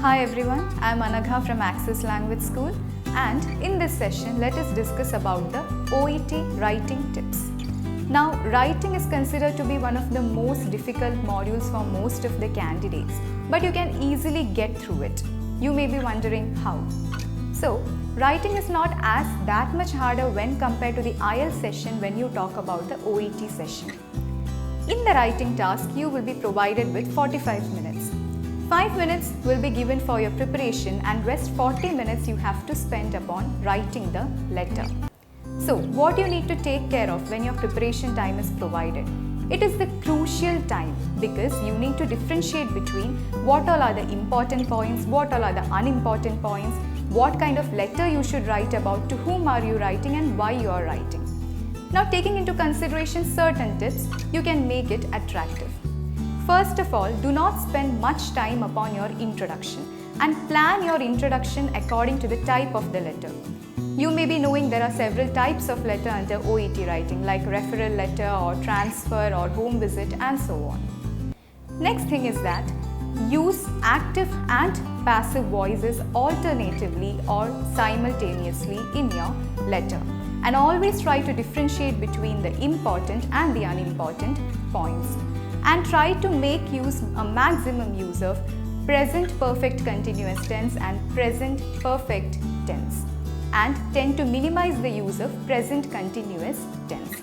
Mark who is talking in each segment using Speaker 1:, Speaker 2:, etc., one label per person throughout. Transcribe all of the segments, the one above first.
Speaker 1: Hi everyone, I am Anagha from Access Language School, and in this session let us discuss about the OET writing tips. Now, writing is considered to be one of the most difficult modules for most of the candidates, but you can easily get through it. You may be wondering how. So, writing is not as that much harder when compared to the IELTS session when you talk about the OET session. In the writing task, you will be provided with 45 minutes. 5 minutes will be given for your preparation and rest 40 minutes you have to spend upon writing the letter. So, what you need to take care of when your preparation time is provided? It is the crucial time because you need to differentiate between what all are the important points, what all are the unimportant points, what kind of letter you should write about, to whom are you writing and why you are writing. Now, taking into consideration certain tips, you can make it attractive. First of all, do not spend much time upon your introduction and plan your introduction according to the type of the letter. You may be knowing there are several types of letter under OET writing like referral letter or transfer or home visit and so on. Next thing is that use active and passive voices alternatively or simultaneously in your letter, and always try to differentiate between the important and the unimportant points, and try to make a maximum use of present perfect continuous tense and present perfect tense, and tend to minimize the use of present continuous tense,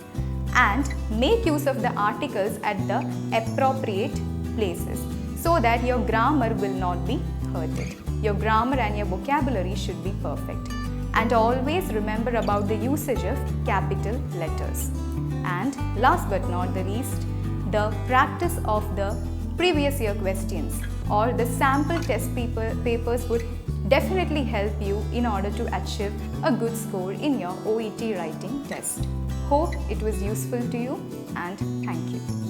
Speaker 1: and make use of the articles at the appropriate places so that your grammar will not be hurted. Your grammar and your vocabulary should be perfect. And always remember about the usage of capital letters. And last but not the least, the practice of the previous year questions or the sample test papers would definitely help you in order to achieve a good score in your OET writing test. Hope it was useful to you, and thank you.